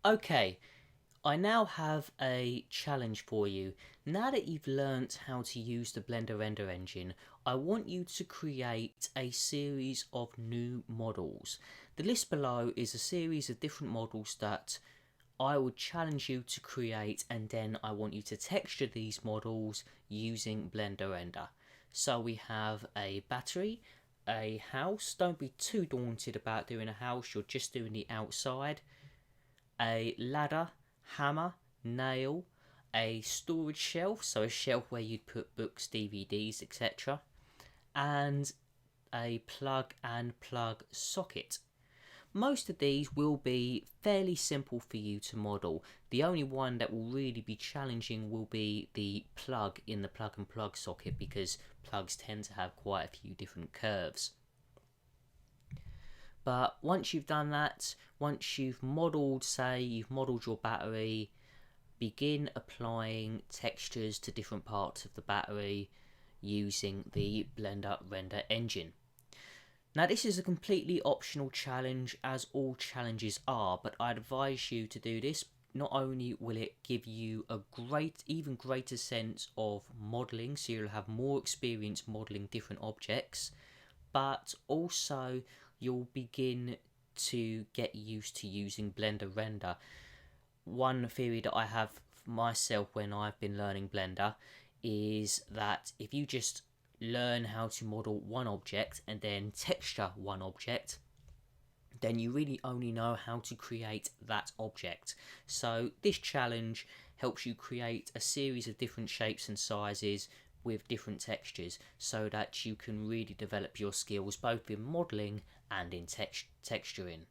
Okay, I now have a challenge for you. Now that you've learnt how to use the Blender render engine, I want you to create a series of new models. The list below is a series of different models that I would challenge you to create, and then I want you to texture these models using Blender render. So we have a battery, a house. Don't be too daunted about doing a house, you're just doing the outside. A ladder, hammer, nail, a storage shelf, so a shelf where you'd put books, DVDs, etc., and a plug and plug socket. Most of these will be fairly simple for you to model. The only one that will really be challenging will be the plug in the plug and plug socket, because plugs tend to have quite a few different curves. But once you've done that, once you've modelled, say you've modelled your battery, begin applying textures to different parts of the battery using the Blender render engine. Now this is a completely optional challenge, as all challenges are, but I'd advise you to do this. Not only will it give you a even greater sense of modelling, so you'll have more experience modelling different objects, but also you'll begin to get used to using Blender render. One theory that I have myself when I've been learning Blender is that if you just learn how to model one object and then texture one object, then you really only know how to create that object. So this challenge helps you create a series of different shapes and sizes with different textures, so that you can really develop your skills both in modeling and in texturing.